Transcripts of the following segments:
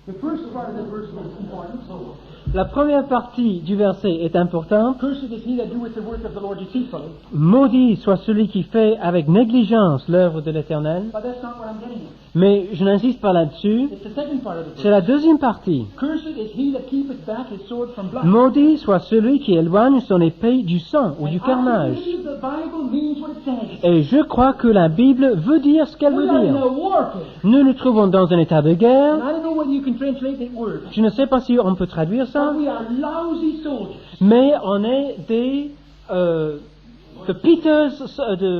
The first part of the verse is important. La première partie du verset est importante. Cursed is he that doeth the work of the Lord deceitfully. Maudit soit celui qui fait avec négligence l'œuvre de l'Éternel. But that's not what I'm getting at. Mais je n'insiste pas là-dessus. It's the second part of the C'est verse. la deuxième partie. Cursed is he that keepeth back his sword from blood. Maudit soit celui qui éloigne son épée du sang ou du And I carnage. believe the Bible means what it says. Et je crois que la Bible veut dire ce qu'elle We veut are in dire. a warfare. Nous nous trouvons dans un état de And guerre. I don't know whether you can translate that word. Je ne sais pas si on peut traduire ça, But we are lousy soldiers. mais on est des piteux,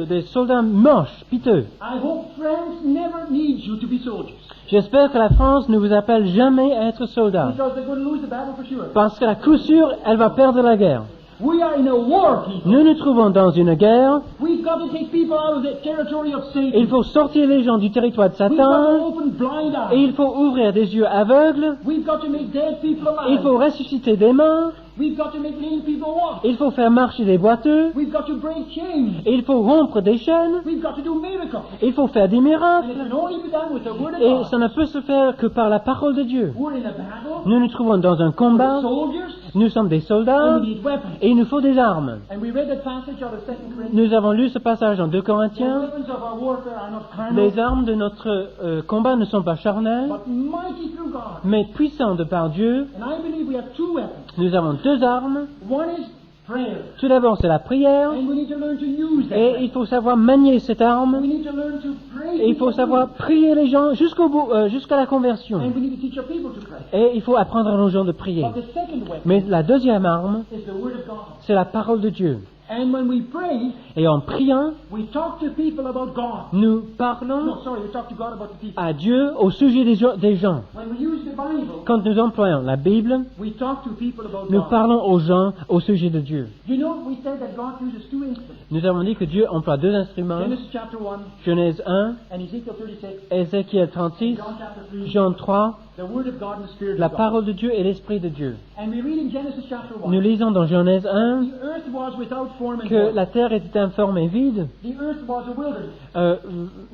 des soldats moches, piteux. I hope France never needs you to be soldiers. J'espère que la France ne vous appelle jamais à être soldat, Because they're going to lose the battle for sure. parce qu'à coup sûr, elle va perdre la guerre. We are in a war, people. Nous nous trouvons dans une guerre. We've got to take people out of the territory of Satan. Il faut sortir les gens du territoire de We've got to Satan, open blind et eyes. il faut ouvrir des yeux aveugles. We've got to make dead people Il alive. faut ressusciter des morts. We've got to make lame people walk. Il faut faire marcher des boiteux. We've got to break chains. Il faut rompre des chaînes. We've got to do miracles. Il faut faire des And it miracles. can only be done with the Word of Et God. ça ne peut se faire que par la parole de Dieu. We're in a battle. Nous nous trouvons dans un We're combat. soldiers. Nous sommes des And soldats. we need weapons. Et il nous faut des armes. And we read that passage out of 2 Corinthians. Nous avons lu ce passage en 2 The Corinthiens. weapons of our warfare are not carnal, Les armes de notre combat ne sont pas charnelles, but mighty through God. mais puissantes de par Dieu. And I believe we have two weapons. Nous avons deux armes. One is prayer. Tout d'abord, c'est la prière. And we need to learn to use that Et weapon. il faut savoir manier cette arme. We need to learn to pray. Et il faut savoir prier les gens jusqu'au bout, jusqu'à la conversion. And we need to teach our people to pray. Et il faut apprendre à nos gens de prier. But the second weapon Mais la deuxième arme, is the Word of God. c'est la parole de Dieu. And when we pray, Et en priant, we talk to people about God. nous parlons No, sorry, we talk to God about the people. à Dieu au sujet des gens. When we use the Bible, Quand nous employons la Bible, we talk to people about nous God. parlons aux gens au sujet de Dieu. You know, we said that God uses two instruments. Nous avons dit que Dieu emploie deux instruments. Genesis chapter 1 Genèse 1, and Ezekiel 36, Ézéchiel 36, John chapter 3, Jean 3, the Word of God and the Spirit la of God. parole de Dieu et l'Esprit de Dieu. And we read in Genesis chapter 1, Nous lisons dans Genèse 1 the earth was without form and que void. la terre était informe et vide. The earth was a wilderness. Euh,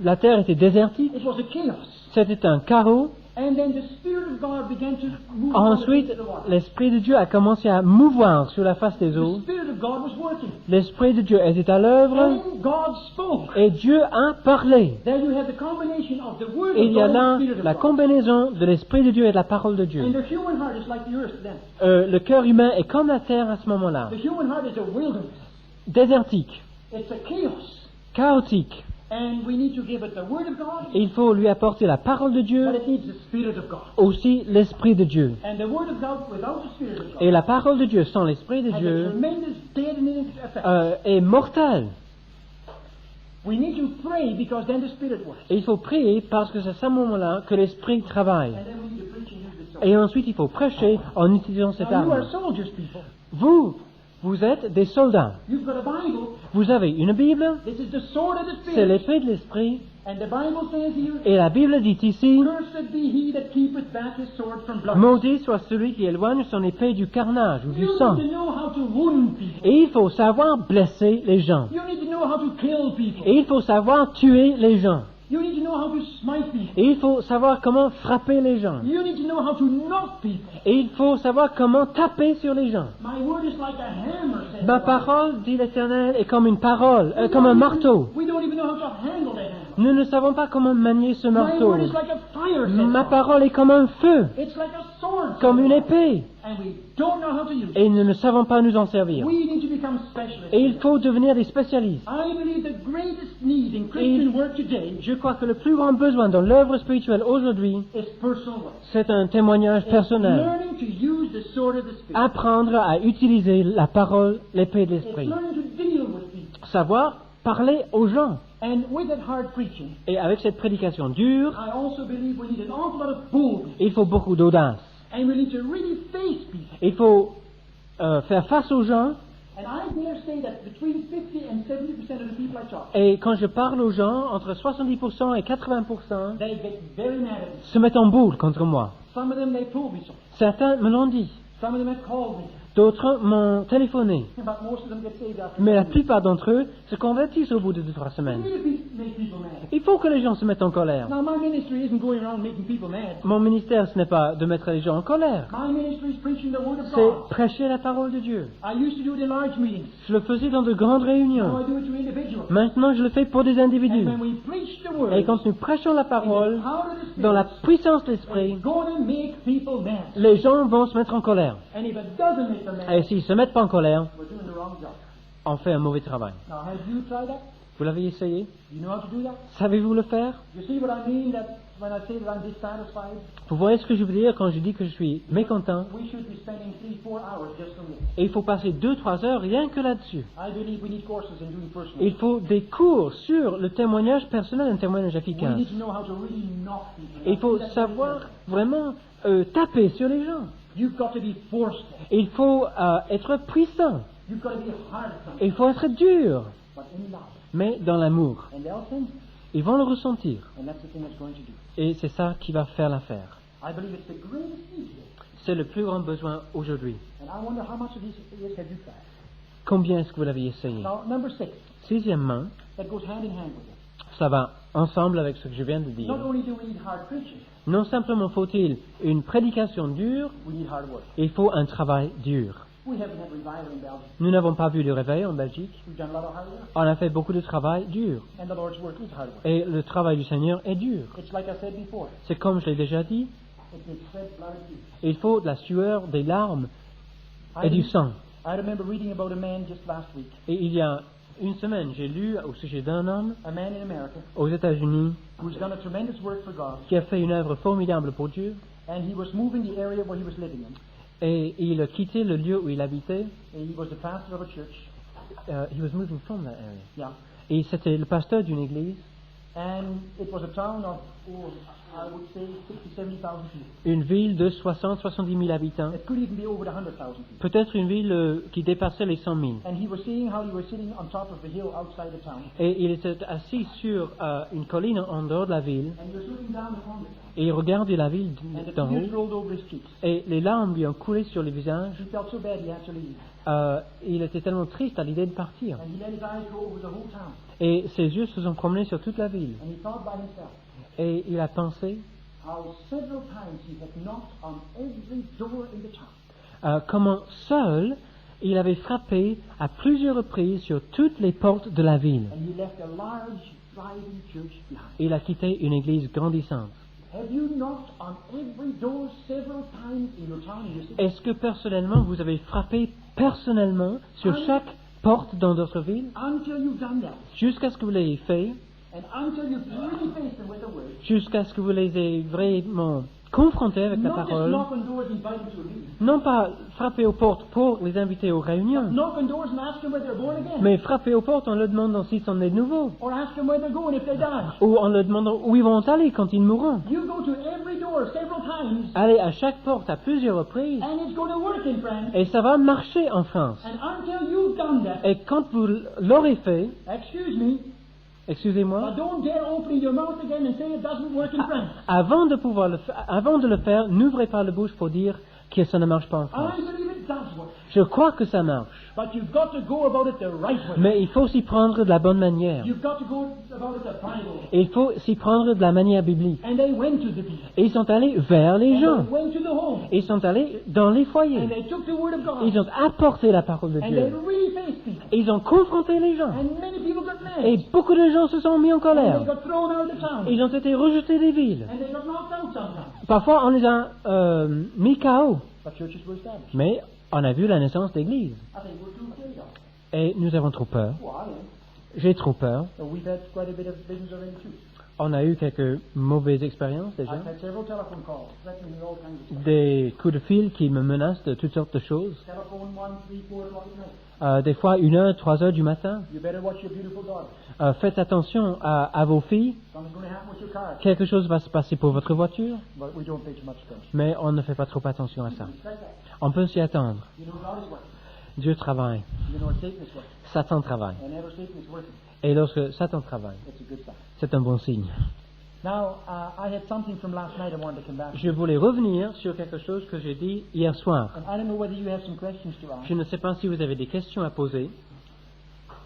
la terre était désertique. It was a chaos. C'était un chaos. And then the Spirit of God began to move on the Ensuite, face of the water. l'Esprit de Dieu a commencé à mouvoir sur la face des The eaux. Spirit of God was working. L'Esprit de Dieu était à l'œuvre And God spoke. et Dieu a parlé. There you have the combination of the Word Et of il y a God là and the Spirit of la God. combinaison de l'Esprit de Dieu et de la parole de And Dieu. the human heart is like the earth then. Le cœur humain est comme la terre à ce moment-là. The human heart is a wilderness. Désertique, It's a chaos. chaotique. And we need to give it the Word of God, Et il faut lui apporter la parole de but Dieu, it needs the Spirit of God. aussi l'Esprit de Dieu. And the Word of God without the Spirit of God Et la parole de Dieu sans l'Esprit de has a Dieu tremendous deadening effect. est mortelle. We need to pray because then the Spirit works. Et il faut prier parce que c'est à ce moment-là que l'Esprit travaille. And then we need to preach and use the sword. Et ensuite, il faut prêcher en utilisant cette Now you are arme. soldiers, people. Vous êtes des soldats. You've got a Bible. Vous avez une Bible, This is the sword of the c'est Spirit. l'épée de l'Esprit. And the Bible says here, Et la Bible dit ici, cursed be he that keepeth back his sword from blood. maudit soit celui qui éloigne son épée du carnage ou du You sang. need to know how to wound people. Et il faut savoir blesser les gens. You need to know how to kill people. Et il faut savoir tuer les gens. You need to know how to smite people. Et il faut savoir comment frapper les gens. You need to know how to knock people. Et il faut savoir comment taper sur les gens. My word is like a hammer, says Ma the Bible. parole, dit l'Éternel, est comme une parole, comme un marteau. We don't even know how to handle that hammer. Nous ne savons pas comment manier ce My marteau. word is like a fire, says Ma God. parole est comme un feu, It's like a sword, comme says une God. épée. And we don't know how to use it. Et nous ne savons pas nous en servir. We need to become specialists. Et il faut devenir des spécialistes. I believe the greatest need in Christian work today Je crois que le plus grand besoin dans l'œuvre spirituelle aujourd'hui, is personal work. c'est un témoignage It's personnel. learning to use the sword of the Spirit. Apprendre à utiliser la parole, l'épée de It's l'esprit. learning to deal with people. Savoir parler aux gens. And with that hard preaching, Et avec cette prédication dure, I also believe we need an awful lot of boldness. il faut beaucoup d'audace. And we need to really face people. Il faut faire face aux gens. And I dare say that between 50 and 70% of the people I talk, Et quand je parle aux gens, entre 70% et 80% they get very mad at me. se mettent en boule contre moi. Some of them, they told me so. Certains me l'ont dit. Some of them have called me. D'autres m'ont téléphoné. But most of them get saved after Mais la 7 weeks. plupart d'entre eux se convertissent au bout de 2-3 We semaines. need to make people mad. Il faut que les gens se mettent en colère. Now, my ministry isn't going around making people mad. Mon ministère, ce n'est pas de mettre les gens en colère. My ministry is preaching the Word of C'est God. prêcher la parole de Dieu. I used to do it in large meetings. Je le faisais dans de grandes Now réunions. I do it to individuals. Maintenant, je le fais pour des And individus. when we preach the Word, Et quand nous prêchons la parole, in the power of the dans la Spirit, puissance de l'Esprit, it's going to make people mad. les gens vont se mettre en colère. And if it doesn't make them Et mad, s'ils ne se mettent pas en colère, we're doing the wrong job. on fait un mauvais travail. Now, have you tried that? Vous l'avez essayé? You know how to do that? Savez-vous le faire? You see what I mean that when I say that I'm dissatisfied? Vous voyez ce que je veux dire quand je dis que je suis mécontent? We should be spending 3-4 hours just on this. Et il faut passer 2-3 heures rien que là-dessus. I believe we need courses in doing personal. Il faut des cours sur le témoignage personnel, un témoignage We efficace. need to know how to really knock people. Et il faut savoir vraiment taper sur les gens. You've got to be forceful. Et il faut être puissant. You've got to be hard Et il faut être dur, but in love. mais dans l'amour. And they'll sense it. Ils vont le ressentir. And that's the thing that's going to do. Et c'est ça qui va faire l'affaire. I believe it's the greatest need here. C'est le plus grand besoin aujourd'hui. And I wonder how much of this have you tried? Combien est-ce que vous l'avez essayé? Now, number 6, Sixièmement, that goes hand in hand with it. ça va ensemble avec ce que je viens de dire. Not only do we need hard preaching, Non simplement faut-il une prédication dure, we need hard work. il faut un travail dur. We haven't had revival in Belgium. Nous n'avons pas vu le réveil en Belgique. We've done a lot of hard work. On a fait beaucoup de travail dur. And the Lord's work is hard work. Et le travail du Seigneur est dur. It's like I said before. C'est comme je l'ai déjà dit, It takes sweat, blood, and tears. il faut de la sueur, des larmes I et du rem- sang. I remember reading about a man just last week. Et il y a une semaine, j'ai lu au sujet d'un homme A man in America aux États-Unis who's done a tremendous work for God. qui a fait une œuvre formidable pour Dieu. And he was moving the area where he was living in. Et il a quitté le lieu où il habitait. And he was the pastor of a church. He was moving from that area. Yeah. Et c'était le pasteur d'une église, And it was a town of, I would say, 60,000, 70,000 people. une ville de 60-70 000 habitants, It could even be over 100,000 people. peut-être une ville qui dépassait les 100 000. And he was seeing how he was sitting on top of the hill outside the town. Et il était assis sur une colline en dehors de la ville, And he was looking down upon it. et il regardait la ville And the d'en tears haut, rolled over his cheeks. et les larmes lui ont coulé sur le visage. He felt so bad he had to leave. Il était tellement triste à l'idée de partir. And he let his eyes go over the whole town. Et ses yeux se sont promenés sur toute la ville. And he thought by himself Et il a pensé how several times he had knocked on every door in the town. comment seul il avait frappé à plusieurs reprises sur toutes les portes de la ville. And he left a large, thriving church behind. Il a quitté une église grandissante. Have you knocked on every door several times in your town in your city? Est-ce que personnellement vous avez frappé personnellement sur chaque porte dans votre ville Until you've done that, jusqu'à ce que vous l'ayez fait, and until you've really faced them with the word, jusqu'à ce que vous les ayez vraiment confrontés avec la not just parole? knock on doors and invite them to a meeting. Non pas frapper aux portes pour les inviter aux réunions, Knock on doors and ask them whether they're born again. mais frapper aux portes en leur demandant s'ils sont nés de nouveau, Or ask them where they're going if they die. ou en leur demandant où ils vont aller quand ils mourront. You go to every door several times, Allez à chaque porte à plusieurs reprises, and it's going to work in friends. et ça va marcher en France. And until you've done that, Et quand vous l'aurez fait, excuse me, excusez-moi, but don't dare open your mouth again and say it doesn't work in friends. avant de le faire, n'ouvrez pas la bouche pour dire que ça ne marche pas en France. I believe it does work. Je crois que ça marche, But you've got to go about it the right way. mais il faut s'y prendre de la bonne manière. You've got to go about it the Bible way. Et il faut s'y prendre de la manière biblique. And they went to the people. Et ils sont allés vers les And gens. they went to the home. Ils sont allés dans les And foyers. they took the word of God. Ils ont apporté la parole de And they Dieu. really faced people. Et ils ont confronté les gens. And many people got mad. Et beaucoup de gens se sont mis en And colère. they got thrown out of the town. Ils ont été rejetés des villes. And they got knocked out sometimes. Parfois, on les a mis KO. But churches were established. Mais on a vu la naissance d'églises. I think we're too afraid of it. Et nous avons trop peur. Oh, I am. J'ai trop peur. So we've had quite a bit of business already too. On a eu quelques mauvaises expériences déjà. I've had several telephone calls threatening me all kinds of stuff. Des coups de fil qui me menacent de toutes sortes de choses. Telephone 1, 3, 4 o'clock at night. Des fois 1h, 3h du matin. You better watch your beautiful daughter. Faites attention à vos filles. Something's going to happen with your car. Quelque chose va se passer pour votre voiture. But we don't pay too much attention. Mais on ne fait pas trop attention à ça. Respect that. On peut s'y attendre. You know God is working. Dieu travaille. You know Satan is working. Satan travaille. Whenever Satan is working, Et lorsque Satan travaille, it's a good sign. c'est un bon signe. Now, I had something from last night I wanted to come back to. Je voulais revenir sur quelque chose que j'ai dit hier soir. And I don't know whether you have some questions to ask, Je ne sais pas si vous avez des questions à poser,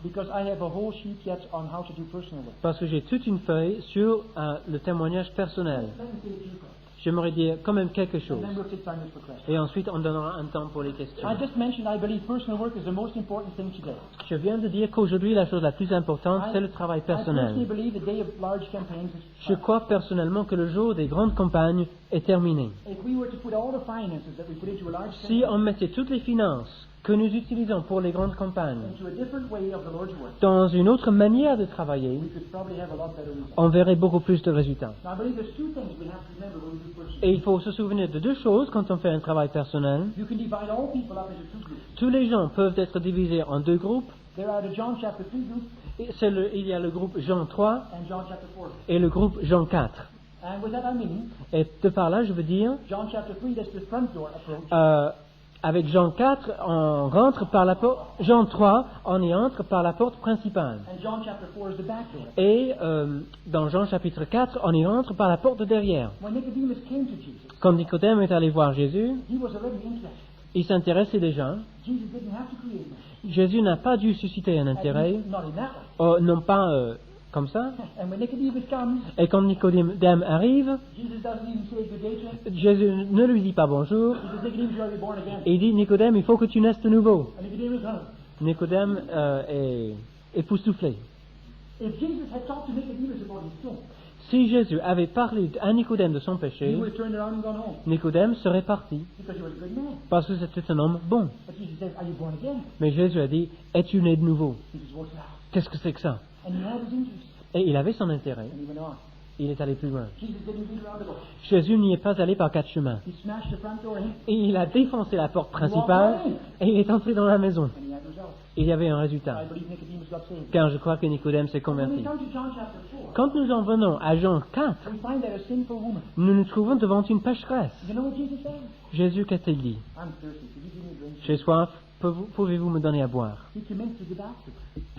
because I have a whole sheet yet on how to do personal work. parce que j'ai toute une feuille sur le témoignage personnel. Let me say a few things. J'aimerais dire quand même quelque chose. And then we'll take time for questions. Et ensuite, on donnera un temps pour les questions. I just mentioned I believe personal work is the most important thing today. Je viens de dire qu'aujourd'hui, la chose la plus importante, c'est le travail I personally personnel. believe the day of large campaigns is Je crois personnellement que le jour des grandes campagnes est terminé. If we were to put all the finances that we put into a large Si campaign on mettait toutes les finances que nous utilisons pour les grandes campagnes into a different way of the Lord's work, dans une autre manière de travailler, we could probably have a lot better results. on verrait beaucoup plus de résultats. Now I believe there's two things we have to remember when we do personal. Et il faut se souvenir de deux choses quand on fait un travail personnel. You can divide all people up into two groups. Tous les gens peuvent être divisés en deux groupes. There are the John chapter 3 group Et il y a le groupe Jean 3 and John chapter 4. et le groupe Jean 4. And with that I mean, Et de par là, je veux dire, John chapter 3, that's the front door approach. avec Jean 4, on rentre par la porte. Jean 3, on y entre par la porte principale. And John chapter 4 is the back door. Et dans Jean chapitre 4, on y rentre par la porte de derrière. When Nicodemus came to Jesus, Quand Nicodème est allé voir Jésus, he was already interested. il s'intéressait déjà. Jesus didn't have to create him. Jésus n'a pas dû susciter un At intérêt, least not in that way. non pas comme ça. And when Nicodemus comes, Et quand Nicodème arrive, Jesus doesn't even say good day to him. Jésus ne lui dit pas bonjour. He says, Nicodemus, you are to be born again. Et il dit, Nicodème, il faut que tu naisses de nouveau. And Nicodemus comes. Nicodème est époustouflé. If Jesus had talked to Nicodemus about his sin, Si Jésus avait parlé à Nicodème de son he péché, would have turned around and gone home Nicodème serait parti, because he was a good man. parce que c'était un homme bon. But Jesus says, are you born again? Mais Jésus a dit, es-tu né de nouveau? He says, what's that? Qu'est-ce que c'est que ça? And he had his interest. Et il avait son intérêt. And he went on. Il est allé plus loin. Jesus didn't beat around the bush. Jésus n'y est pas allé par quatre chemins. He smashed the front door in Et il a défoncé la porte principale et il est entré dans la maison. and he had results. Il y avait un I résultat. believe Nicodemus got saved. Car je crois que Nicodème s'est When we converti. come to John chapter 4, Quand nous en venons à Jean 4, we find that a sinful woman. nous nous trouvons devant une pécheresse. You know what Jesus said? Jésus, qu'est-il dit? I'm thirsty. Could you give me a drink? J'ai soif, pouvez-vous me donner à boire? He came in through the basket.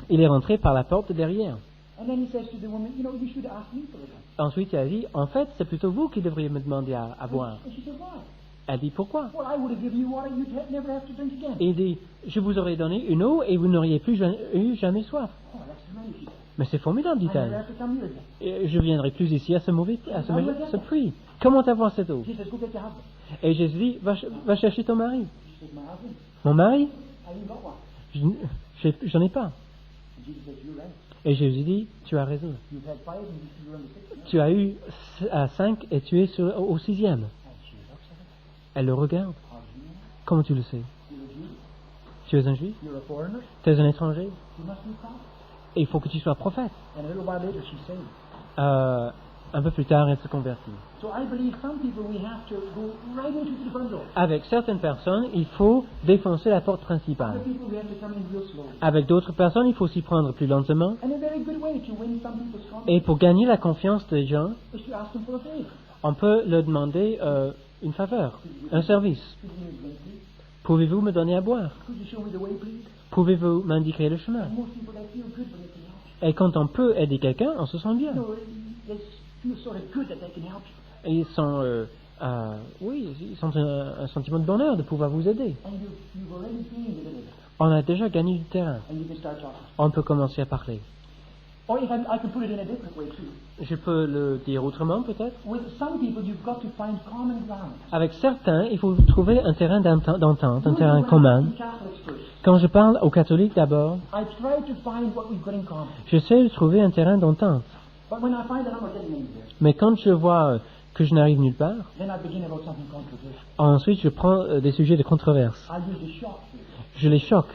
Il est rentré par la porte de derrière. And then he says to the woman, you know, you should ask me for a drink. Ensuite, il a dit, en fait, c'est plutôt vous qui devriez me demander à boire. And she said, why? Elle dit, pourquoi? Well, I would have given you water you'd never have to drink again. Et il dit, je vous aurais donné une eau et vous n'auriez plus eu jamais soif. Oh, that's tremendous. She said. Mais c'est formidable, I never dit-elle. have to come here again. Et je viendrai plus ici à ce puits. Comment avoir cette eau? She says, go get your husband. Et Jésus dit, va chercher ton mari. She says, my husband? Mon mari? I ain't got one. J'en ai pas. And Jesus says, you're right. Et Jésus dit, tu as raison. You've had 5 and you're on the 6th. Tu as eu 5 et tu es au 6e. And she looks at him. Elle le regarde. How do you know? Comment tu le sais? You're a Jew. Tu es un juif? You're a foreigner. Tu es un étranger? You must be a prophet. Et il faut que tu sois prophète. And a little while later, she's saved. Un peu plus tard, elle se convertit. So I believe some people we have to go right into the front door. Avec certaines personnes, il faut défoncer la porte principale. Other people we have to come in real slowly. Avec d'autres personnes, il faut s'y prendre plus lentement. And a very good way to win some people's confidence Et pour gagner la confiance des gens, is to ask them for a favor. on peut leur demander une faveur, un service. Could you give me a drink, please? Pouvez-vous me donner à boire? Could you show me the way, please? Pouvez-vous m'indiquer le chemin? And most people, they feel good when they can help Et quand on peut aider quelqu'un, on se sent bien. you. No, they feel sort of good that they can help you. Et ils sont, ils sont un sentiment de bonheur de pouvoir vous aider. And you've already gained a little bit. On a déjà gagné du terrain. And you can start talking. On peut commencer à parler. Or if I can put it in a different way, too. Je peux le dire autrement peut-être. With some people, you've got to find common ground. Avec certains, il faut trouver un terrain d'entente, un terrain Usually when I commun. speak to Catholics first, Quand je parle aux catholiques d'abord, I try to find what we've got in common. j'essaie de trouver un terrain d'entente. But when I find that I'm not getting anywhere, Mais quand je vois que je n'arrive nulle part, then I begin about something controversial. ensuite je prends des sujets de controverse. I use the shock theory. Je les choque.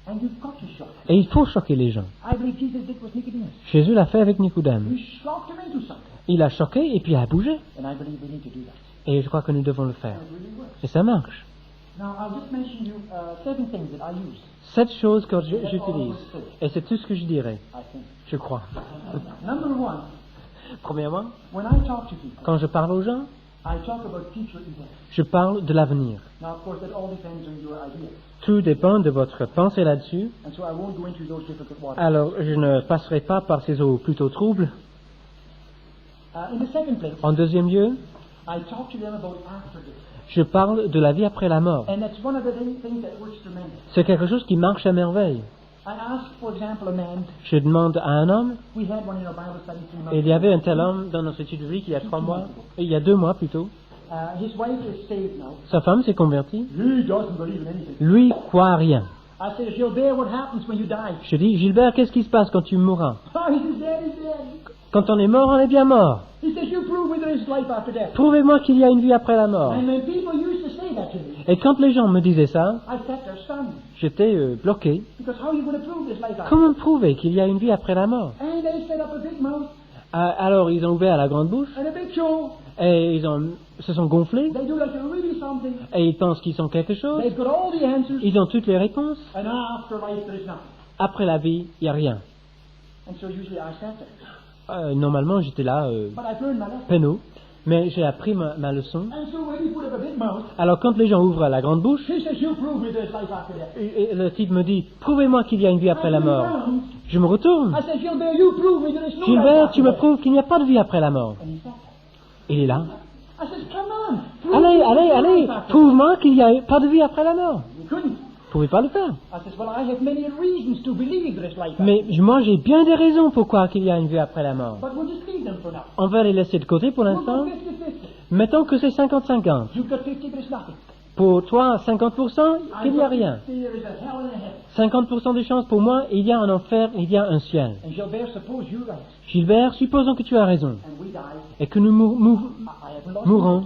And you've got to shock. Et il faut choquer les gens. I believe Jesus did with Nicodemus. Jésus l'a fait avec Nicodème. He shocked him into something. Il a choqué et puis il a bougé. And I believe we need to do that. Et je crois que nous devons le faire. And it really works. Et ça marche. Now, I'll just mention you 7 things that I use, 7 choses que j'utilise. Et c'est tout ce que je dirais, I think. je crois. Number 1, Premièrement, when I talk to people, quand je parle aux gens, I talk about future events. je parle de l'avenir. Now, of course, that all depends on your idea. Tout dépend de votre pensée là-dessus. And so I won't go into those difficult waters. Alors, je ne passerai pas par ces eaux plutôt troubles. In the second place, En deuxième lieu, I talk to them about after death. je parle de la vie après la mort. And that's one of the things that works tremendous. C'est quelque chose qui marche à merveille. I ask, for example, a man, Je demande à un homme, we had one in our Bible study 3 months et il y avait un ago. tel homme dans notre étude biblique il y a 3 mois, il y a 2 mois plutôt. His wife is saved now. Sa femme s'est convertie. He doesn't believe in anything. Lui croit à rien. I said, Gilbert, what happens when you die? Je dis, Gilbert, qu'est-ce qui se passe quand tu mourras? Oh, he says, Dad, he's dead. Quand on est mort, on est bien mort. He says, you prove me there is life after death. Prouvez-moi qu'il y a une vie après la mort. And when people used to say that to me, Et quand les gens me disaient ça, I sat there stunned. j'étais bloqué. Because how are you going to prove this life after Comment prouver qu'il y a une vie après la mort? death? And they set up a big mouth Alors ils ont ouvert la grande bouche and a big show. et se sont gonflés They do like they're really something. et ils pensent qu'ils sont quelque chose. They've got all the answers. Ils ont toutes les réponses. And after life, there is nothing. Après la vie, il n'y a rien. And so usually I sat there. Normalement, j'étais là, But I've learned my lesson. penaud, mais j'ai appris ma leçon. And so when he put up a big mouth, Alors quand les gens ouvrent la grande bouche, he says, you prove me there is life after death. et le type me dit, prouvez-moi qu'il y a une vie après la I turn mort. around. Je me retourne. I said, Gilbert, you prove me there is no life Gilbert, after tu me death. prouves qu'il n'y a pas de vie après la mort. And he sat Il est là. there. I said, come on. Prove Allez, me allez, there is no allez, life after prouve-moi qu'il n'y a pas de vie après la mort. death. He couldn't. Vous pouvez pas le faire. I said, well, I have many reasons to believe there is life after Mais death. moi, j'ai bien des raisons pour croire qu'il y a une vie après la mort. But we'll just leave them for now. On va les laisser de côté pour We'll l'instant. go 50-50. Mettons que c'est 50-50. You've got 50, but it's nothing. Pour toi, 50%, qu'il n'y a rien. There is a hell and a heaven. 50% de chance pour moi, il y a un enfer, il y a un ciel. And Gilbert, suppose you're right, Gilbert, supposons que tu as raison and we die. et que nous I haven't lost mourons.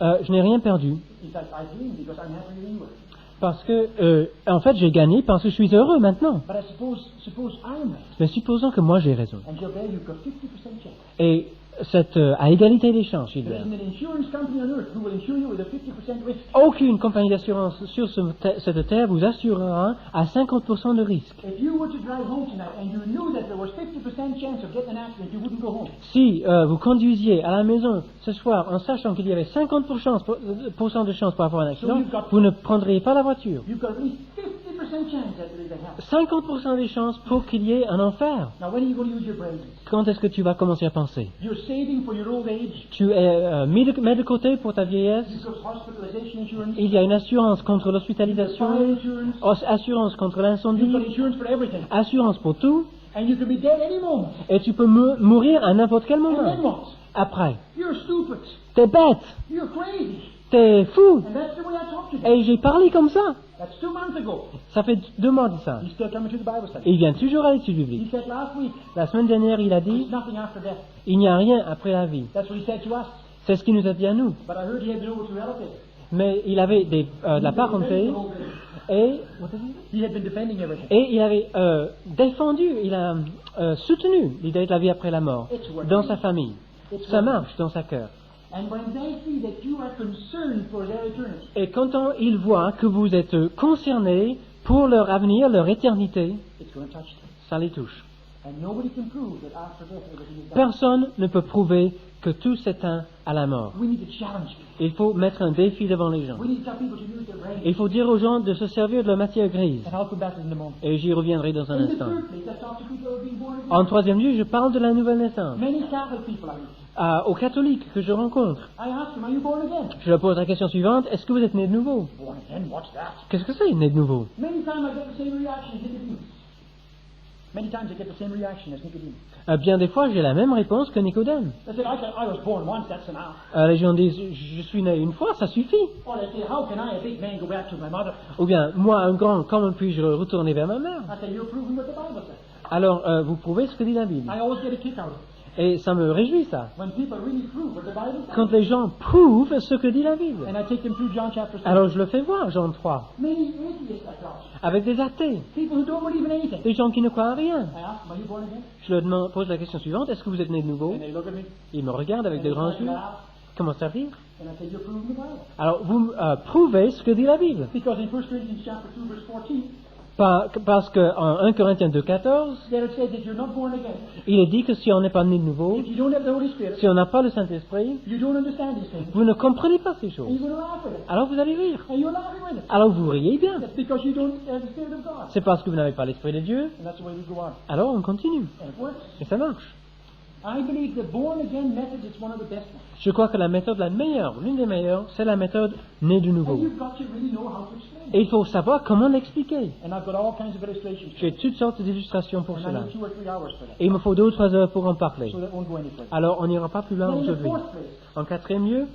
anything. Je n'ai rien perdu In fact, I win because I'm happier than you are. parce que, en fait, j'ai gagné parce que je suis heureux maintenant. But I suppose I'm right. Mais supposons que moi j'ai raison. And Gilbert, you've got 50% chance. Et c'est à égalité des chances, There Gilbert. isn't an insurance company on earth who will insure you with a 50% risk. Aucune compagnie d'assurance sur cette terre vous assurera à 50% de risque. If you were to drive home tonight and you knew that there was 50% chance of getting an accident, you wouldn't go home. Si vous conduisiez à la maison ce soir en sachant qu'il y avait 50% de chance pour avoir un accident, vous ne prendriez pas la voiture. You've got at least 50% chance that there is a hell. 50% des chances pour qu'il y ait un enfer. Now, when are you going to use your brain? Quand est-ce que tu vas commencer à penser? You're saving for your old age. Tu es mis de côté pour ta vieillesse. You've got hospitalization insurance. Il y a une assurance contre Fire l'hospitalisation, insurance. assurance contre You've got l'incendie, insurance for everything. assurance pour tout, And you could be dead any moment. et tu peux mourir à n'importe quel And then moment. what? Après, You're stupid. t'es bête, You're crazy. t'es fou. And that's the way I talk to you. Et j'ai parlé comme ça. That's 2 months ago. Ça fait 2 mois de ça. He's still coming to the Bible study. Et il vient toujours à l'étude He biblique. said last week, La semaine dernière, il a dit, there's nothing after death. il n'y a rien après la vie. That's what he said to us. C'est ce qu'il nous a dit à nous. But I heard he had been over to relatives. Mais il avait de la parenté et, He had been defending everything. il avait défendu, il a soutenu l'idée de la vie après la mort dans sa famille. Ça marche dans sa cœur. And when they see that you are concerned for their eternity, Et quand ils voient que vous êtes concernés pour leur avenir, leur éternité, it's going to touch them. ça les touche. And nobody can prove that after death everything is done. Personne ne peut prouver que tout s'éteint à la mort. We need to challenge people. Il faut mettre un défi devant les gens. We need to tell people to use their brain. Il faut dire aux gens de se servir de la matière grise. And I'll come back in a moment. Et j'y reviendrai dans un In the instant. third place, I talk to people who are being born again. En troisième lieu, je parle de la nouvelle naissance. Many Catholic people I meet. Aux catholiques que je rencontre, I ask them, are you born again? je leur pose la question suivante, est-ce que vous êtes né de nouveau? Born again? What's that? Qu'est-ce que c'est, né de nouveau? Many times I get the same reaction as Nicodemus. Many times I get the same reaction as Nicodemus. Bien des fois, j'ai la même réponse que Nicodème. They say, I was born once, that's enough. Les gens disent, je suis né une fois, ça suffit. Or they say, how can I, a big man, go back to my mother? Ou bien, moi, un grand, comment puis-je retourner vers ma mère? I say, you're proving what the Bible says. Alors, vous prouvez ce que dit la Bible. I always get a kick out of it. Et ça me réjouit, ça. When people really prove what the Bible says. Quand les gens prouvent ce que dit la Bible. And I take them through John chapter 6. Alors, je le fais voir, Jean 3, Many atheists I talk to. avec des athées, People who don't believe in anything. des gens qui ne croient à rien. I ask them, are you born again? Je leur pose la question suivante, est-ce que vous êtes né de nouveau? And they look at me. Ils me regardent avec And de they grands start to yeux, laugh. commencent à rire. And I say, you're proving the Bible. Alors, vous prouvez ce que dit la Bible. Because in 1 Corinthians chapter 2 verse 14, Parce qu'en 1 Corinthiens 2,14, there it says that you're not born again. il est dit que si on n'est pas né de nouveau, If you don't have the Holy Spirit, si on n'a pas le Saint-Esprit, you don't understand these things. vous ne comprenez pas ces And choses. you're going to laugh at it. Alors vous allez rire. And you're laughing with it. Alors vous riez bien. That's because you don't have the Spirit of God. C'est parce que vous n'avez pas l'Esprit de Dieu. And that's the way we go on. Alors on continue. And it works. Et ça marche. I believe the born-again method is one of the best ones. Je crois que la méthode la meilleure, l'une des meilleures, c'est la méthode née de And nouveau. you've got to really know how to explain Et it. il faut savoir comment l'expliquer. And I've got all kinds of illustrations. J'ai toutes sortes d'illustrations pour And I cela. need 2 or 3 hours for that. Et il me faut 2 ou 3 heures pour en parler. So that won't go any further. Alors, on n'ira pas plus loin Then in the aujourd'hui. 4th place, En quatrième lieu,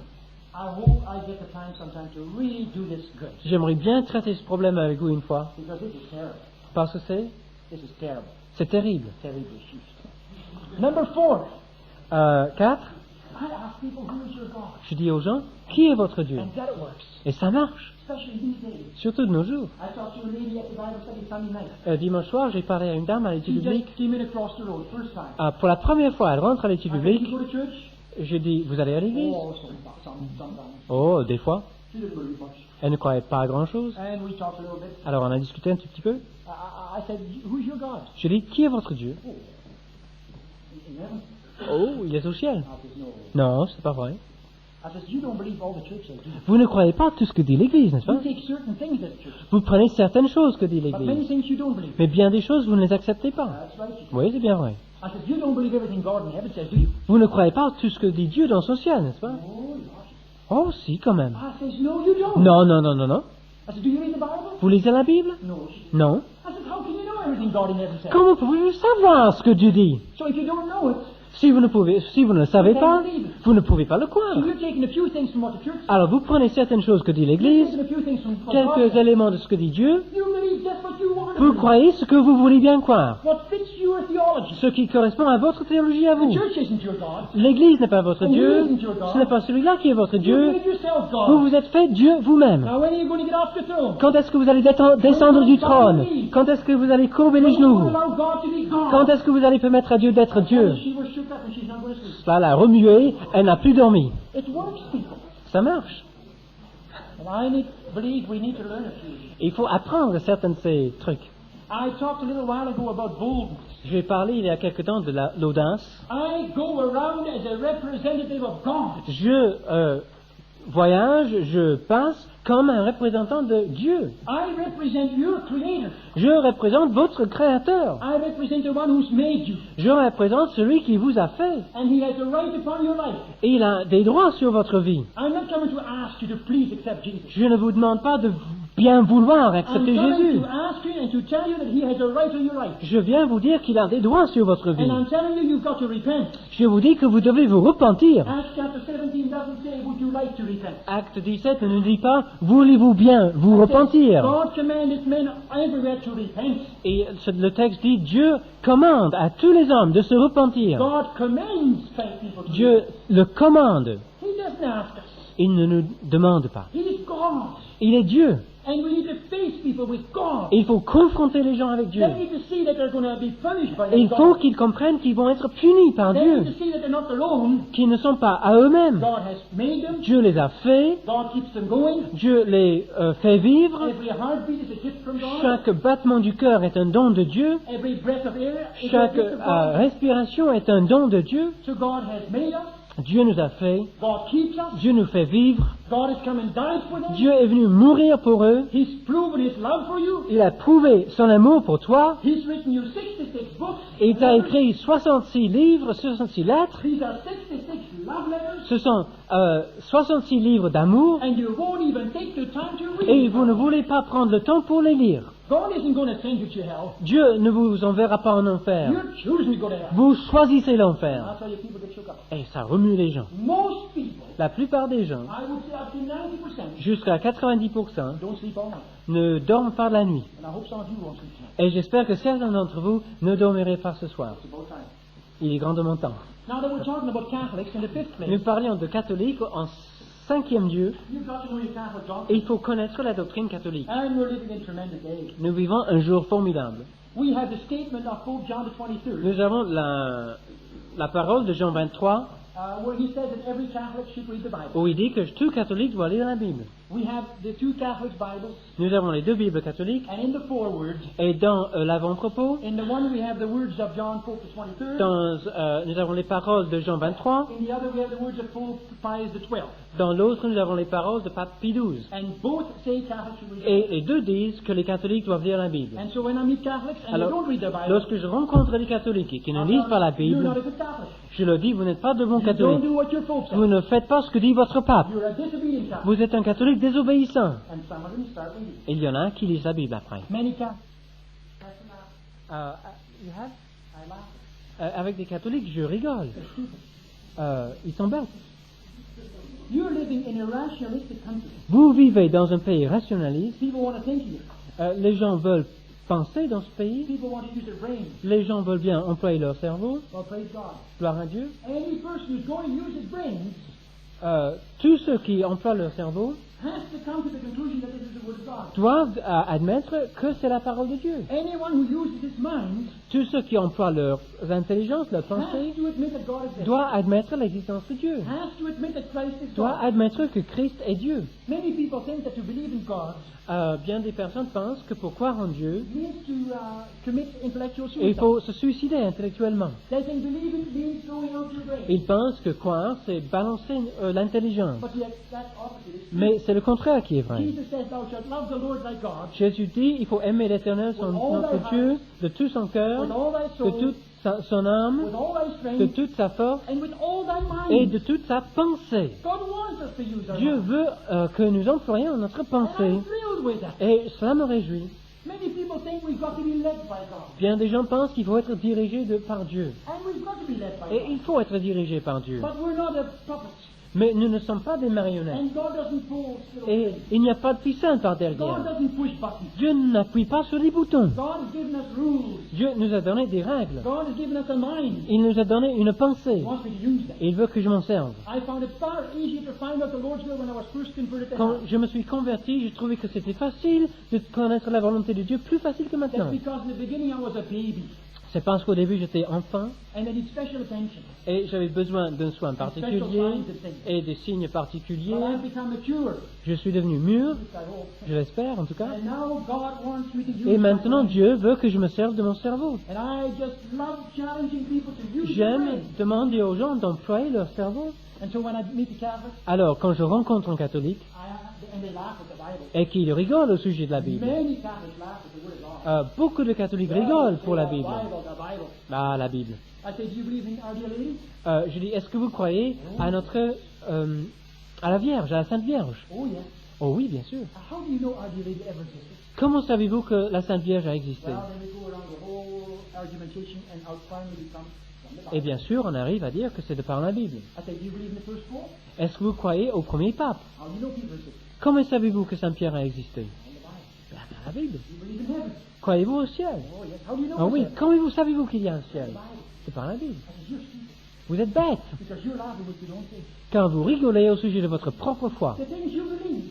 I hope I get the time sometime to really do this good. j'aimerais bien traiter ce problème avec vous une fois, Because this is terrible. parce que This is terrible. c'est terrible. Terrible issues. Number 4. 4, I ask people, who is your God? je dis aux gens, qui est votre Dieu? And that it works. Et ça marche, Especially these days. surtout de nos jours. I talked to a lady at the Bible study Sunday night. Dimanche soir, j'ai parlé à une dame à l'étude She biblique. just came in across the road, first time. Pour la première fois, elle rentre à l'étude I said, biblique. you go to church? Je dis, vous allez à l'église? Oh, sometimes. Oh, des fois. She didn't believe much. Elle ne croyait pas à grand-chose. And we talked a little bit. Alors on a discuté un tout petit peu. I said, who's your God? Je dis, qui est votre Dieu? Oh, in heaven? Oh, il est au ciel. I said, no. Non, c'est pas vrai. I said, you don't believe all the church says, do you? Vous ne croyez pas tout ce que dit l'Église, n'est-ce You pas? take certain things that the church says. Vous prenez certaines choses que dit But many l'Église. things you don't believe. Mais bien des choses, vous ne les acceptez pas. That's right. Oui, c'est bien vrai. I said, you don't believe everything God in heaven says, do you? Vous ne croyez pas tout ce que dit Dieu dans son ciel, n'est-ce pas? Oh, yes. Oh, si, quand même. I says, no, you don't. Non, non, non, non, non. I said, do you read the Bible? Vous lisez la Bible? No. Non. I said, how can you know everything God in heaven says? Comment pouvez-vous savoir ce que Dieu dit? So if you don't know it, Si vous ne le savez pas, vous ne pouvez pas le croire. so you're taking a few things from what the church says. Alors vous prenez certaines choses que dit You're l'Église, taking a few things from what God quelques says. éléments de ce que dit Dieu, You believe just what you want to vous believe. croyez ce que vous voulez bien croire, What fits your theology. ce qui correspond à votre théologie à The vous. church isn't your God. L'Église n'est pas votre Dieu, ce n'est pas celui-là qui est votre You Dieu, made yourself vous God. vous êtes fait Dieu vous-même. Now when are you going to get off the throne? Quand est-ce que vous allez descendre du trône? Quand est-ce que vous allez courber les When you genoux? allow God to be God. Quand est-ce que vous allez permettre à Dieu d'être Dieu? She was shook up and she's not going to sleep. Cela l'a remué, elle n'a plus dormi. It works, people. Ça marche. And believe we need to learn a few. Il faut apprendre certains de ces trucs. I talked a little while ago about boldness. Je vais parler il y a quelque temps de l'audace. I go around as a representative of God. Je voyage, je passe comme un représentant de Dieu. I represent your Creator. Je représente votre Créateur. I represent the one who's made you. Je représente celui qui vous a fait. And He has a right upon your life. Et il a des droits sur votre vie. I'm not coming to ask you to please accept Jesus. Je ne vous demande pas de bien vouloir I'm accepter coming Jésus. to ask you and to tell you that He has a right on your life. Je viens vous dire qu'il a des droits sur votre vie. And I'm telling you, you've got to repent. Je vous dis que vous devez vous repentir. Acts chapter 17 doesn't say, would you like to repent? Acte 17 ne nous dit pas, voulez-vous bien vous repentir? God commanded men everywhere to repent. Et le texte dit, Dieu commande à tous les hommes de se repentir. God commands people to Dieu repent. le commande. He doesn't ask us. Il ne nous demande pas. He is God. Il est Dieu. And we need to face people with God. Et il faut confronter les gens avec Dieu. They need to see that they're going to be punished by Et il God. faut qu'ils comprennent qu'ils vont être punis par They Dieu, need to see that they're not their own. qu'ils ne sont pas à eux-mêmes. God has made them. Dieu les a faits, God keeps them going. Dieu les fait vivre. Every heartbeat is a gift from God. Chaque battement du cœur est un don de Dieu. Every breath of air is a Chaque gift of God. respiration est un don de Dieu. So God has made us. Dieu nous a fait. God keeps us. Dieu nous fait vivre. God has come and died for them. Dieu est venu mourir pour eux. He's proven His love for you. Il a prouvé son amour pour toi. He's written you 66 books. Et il t'a écrit 66 livres, 66 lettres. These are 66 love letters. Ce sont 66 livres d'amour. And you won't even take the time to read Et them. vous ne voulez pas prendre le temps pour les lire. God isn't going to send you to hell. Dieu ne vous enverra pas en enfer. You're choosing to go to hell. Vous choisissez l'enfer. That's why you people get shook up. Et ça remue les gens. Most people, La plupart des gens, I would say up to 90%, jusqu'à 90%, don't sleep all night. ne dorment pas la nuit. And I hope some of you won't sleep tonight. Et j'espère que certains d'entre vous ne dormirez pas ce soir. It's about time. Il est grandement temps. Now that we're talking about Catholics, in the fifth place, Nous parlions de catholiques en cinquième lieu. you've got to know your Catholic Et doctrine. il faut connaître la doctrine catholique. And we're living in tremendous days. Nous vivons un jour formidable. We have the statement of Pope John the 23rd, Nous avons la parole de Jean 23 where he says that every Catholic should read the Bible. où il dit que tout catholique doit lire la Bible. we have the two Catholic Bibles, Nous avons les deux Bibles catholiques, and in the foreword, et dans l'avant-propos, in the one we have the words of John Pope the 23rd, nous avons les paroles de Jean 23, in the other we have the words of Pope Pius the 12th. dans l'autre nous avons les paroles de Pape Pie XII. And both say Catholics should read the Et Bible. les deux disent que les catholiques doivent lire la Bible. And so when I meet Catholics and they Alors, don't read the Bible, lorsque je rencontre des catholiques et qui ne lisent pas la you're not Bible, a good Catholic. je leur dis, vous n'êtes pas de bons You don't catholiques. do what your Pope says. Vous ne faites pas ce que dit votre pape. You're a disobedient Catholic. Vous êtes un catholique désobéissant. And some of them start reading. Et il y en a qui lisent la Bible après. Many Catholics. I laugh. Avec des catholiques, je rigole. Ils sont bêtes. You're living in a rationalistic country. Vous vivez dans un pays rationaliste. People want to think here. Les gens veulent penser dans ce pays. People want to use their brains. Les gens veulent bien employer leur cerveau. Well, praise God. Gloire à Dieu. Any person who's going to use his brains Tous ceux qui emploient leur cerveau has to come to the conclusion that this is the Word of God. doivent admettre que c'est la parole de Dieu. Anyone who uses his mind Tous ceux qui emploient leurs intelligences, leurs has pensées, to admit that God exists. doivent admettre l'existence de Dieu. Has to admit that Christ is Doivent God. admettre que Christ est Dieu. Many people think that to believe in God Bien des personnes pensent que pour croire en Dieu, means to commit intellectual il suicide. faut se suicider intellectuellement. They think believing means throwing out your brain. Ils pensent que croire, c'est balancer l'intelligence. But yet, that opposite is true. Mais c'est le contraire qui est vrai. Jesus says, thou shalt love the Lord thy God Jésus dit, il faut aimer l'Éternel, notre Dieu, de tout son cœur, with all thy de soul, toute son âme, with all thy de strength, toute sa force and with all thy et mind. de toute sa pensée. God wants us to use our Dieu mind. veut que nous employions notre And pensée. I'm thrilled with that. Et cela me réjouit. Many people think we've got to be led by God. Bien des gens pensent qu'il faut être dirigé par Dieu. And we've got to be led by Et God. il faut être dirigé par Dieu. But we're not a puppet. Mais nous ne sommes pas des marionnettes. And God doesn't pull little Et strings. il n'y a pas de puissance par God derrière. doesn't push buttons. Dieu n'appuie pas sur les boutons. God has given us rules. Dieu nous a donné des règles. God has given us a mind. Il nous a donné une He pensée. wants me to use that. Et il veut que je m'en serve. I found it far easier to find out the Lord's will when I was first converted to Quand hell. je me suis converti, j'ai trouvé que c'était facile de connaître la volonté de Dieu, plus facile que That's maintenant. because in the beginning I was a baby C'est parce qu'au début j'étais enfant and I need special attention. et j'avais besoin d'un soin particulier et des signes particuliers. But I've become mature. Je suis devenu mûr, At least I hope. je l'espère en tout cas. And now God wants me to use Et my maintenant mind. Dieu veut que je me serve de mon cerveau. And I just love challenging people to use their J'aime brain. demander aux gens d'employer leur cerveau. And so when I meet a Catholic, Alors quand je rencontre un catholique and they laugh at the Bible. et qu'il rigole au sujet de la Bible, Many Catholics laugh at the Word of God. beaucoup de catholiques rigolent pour la Bible. The Bible. Ah, la Bible. I say, do you believe in Our Dear Lady? Je dis, est-ce que vous croyez à à la Vierge, à la Sainte Vierge? Oh, yes. Oh oui, bien sûr. How do you know Our Dear Lady ever existed? Comment savez-vous que la Sainte Vierge a existé? Well, then we go around the whole argumentation and out finally comes from the Et Bible. bien sûr, on arrive à dire que c'est de par la Bible. I say, do you believe in the first pope? Est-ce que vous croyez au premier pape? How do you know Peter existed? Comment savez-vous que Saint Pierre a existé? In the Bible. Ben, par la Bible. Do you believe in heaven? Croyez-vous au ciel? Oh, yes. How do you know Ah it's oui, heaven? comment savez-vous qu'il y a un ciel? The Bible. C'est par la Bible. I say, you're stupid. Vous êtes bête, Because you're laughing with your own faith. quand vous rigolez au sujet de votre propre foi. The things you believe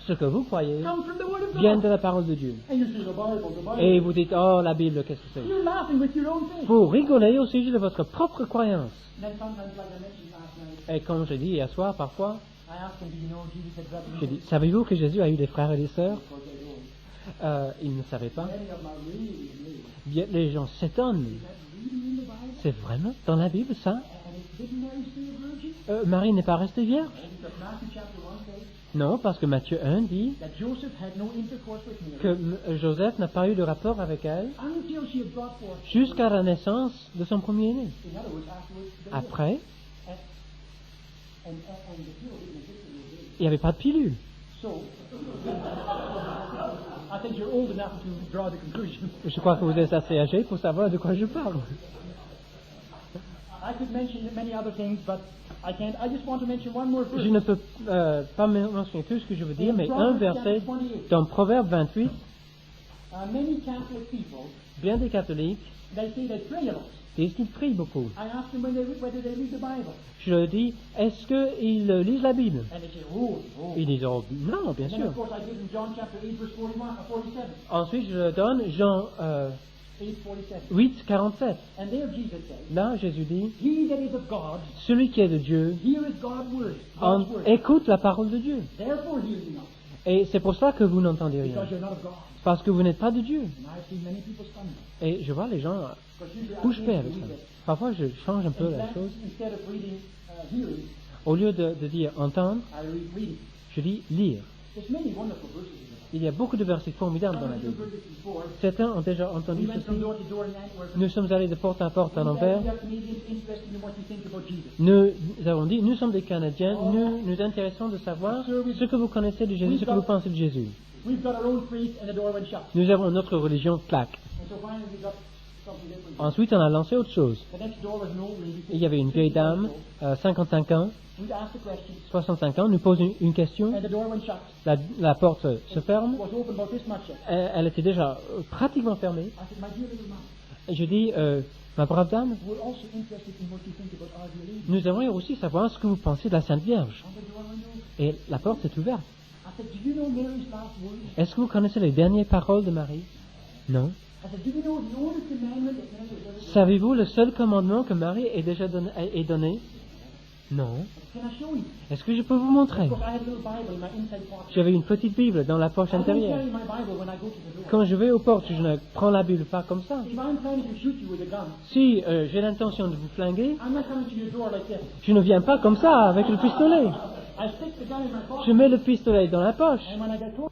Ce que vous croyez come from the Word of vient God. de la parole de Dieu. And you say, the Bible. Et vous dites, oh, la Bible, qu'est-ce que c'est? You're laughing with your own faith. Vous rigolez au sujet de votre propre croyance. And then sometimes, like I mentioned last night, Et comme je dis hier soir, parfois, I asked them, do you know Jesus had brothers? je dis, savez-vous que Jésus a eu des frères et des sœurs? Of course they don't. Ils ne savaient pas. Many of them are really amazed. Bien, les gens s'étonnent. Is that really in the Bible? C'est vraiment dans la Bible, ça? And didn't Mary stay a virgin? Marie n'est pas restée vierge? Because Matthew chapter 1 says Non, parce que Matthieu 1 dit that Joseph had no intercourse with que Mary Joseph n'a pas eu de rapport avec elle until she had brought forth. jusqu'à la naissance de son premier-né. In other words, afterwards. they did. Après, And the pill didn't exist in those days. il n'y avait pas de pilule. So, I think you're old enough to draw the conclusion. Je crois que vous êtes assez âgé pour savoir de quoi je parle. I could mention many other things, but I can't. I just want to mention one more verse. Je ne peux pas mentionner tout ce que je veux dire, mais un verset dans Proverbe 28, Many Catholic people, bien des catholiques they say they pray a lot. disent qu'ils prient beaucoup. I ask them whether they read the Bible, Je leur dis, est-ce qu'ils lisent la Bible? and they say, oh. Ils disent, oh, non, bien And then sûr. of course I give them John chapter 8 verse 47. Ensuite, je leur donne Jean 8:47. 8, 47. And there Jesus says, Là, Jésus dit, he that is of God, celui qui est de Dieu, heareth God's word. écoute la parole de Dieu. Therefore hear ye not, Et c'est pour cela que vous n'entendez rien. because you're not of God. Parce que vous n'êtes pas de Dieu. And I've seen many people stumble. Et je vois les gens Because usually I bouche think bée we avec read ça. it. Parfois, je change un peu In la fact, chose. instead of reading, hearing, Au lieu de dire entendre, I read reading. je dis lire. There's many wonderful verses in the Bible. Il y a beaucoup de versets formidables dans la I've heard Bible. this before. Certains ont déjà entendu We went from ceci. door to door in Antwerp. Nous sommes allés de porte à porte en Anvers. We are Canadians interested in what you think about Jesus. Nous avons dit, nous sommes des Canadiens, nous intéressons de savoir ce que vous connaissez de Jésus, ce que vous pensez de Jésus. We've got our own faith and the door went shut. Nous avons notre religion, clac. And so finally we got something different. Ensuite, on a lancé autre chose. The next door was an old lady. Il y avait une vieille dame, 55 ans, We asked the question 65 ans, nous pose une question. and the door went shut. La porte se ferme. It was open about this much. Elle était déjà pratiquement fermée. I said, my dear little man, Et je dis, ma brave dame, we're also interested in what you think about our dear lady. nous aimerions aussi savoir ce que vous pensez de la Sainte Vierge. And the door went open. Et la porte est ouverte. I said, do you know Mary's last words? Est-ce que vous connaissez les dernières paroles de Marie? Non. I said, do you know the only commandment that Mary has ever given? Savez-vous le seul commandement que Marie ait déjà donné? Non. Can I show you? Est-ce que je peux vous montrer? Of course, I had a little Bible in my inside pocket. J'avais une petite Bible dans la poche I don't intérieure. carry my Bible when I go to the door. Quand je vais aux portes, je ne prends la Bible pas comme ça. If I'm planning to shoot you with a gun, Si j'ai l'intention de vous flinguer, I'm not coming to your door like this. je ne viens pas comme ça avec le pistolet. I stick the gun in my pocket, Je mets le pistolet dans la poche. and when I get close,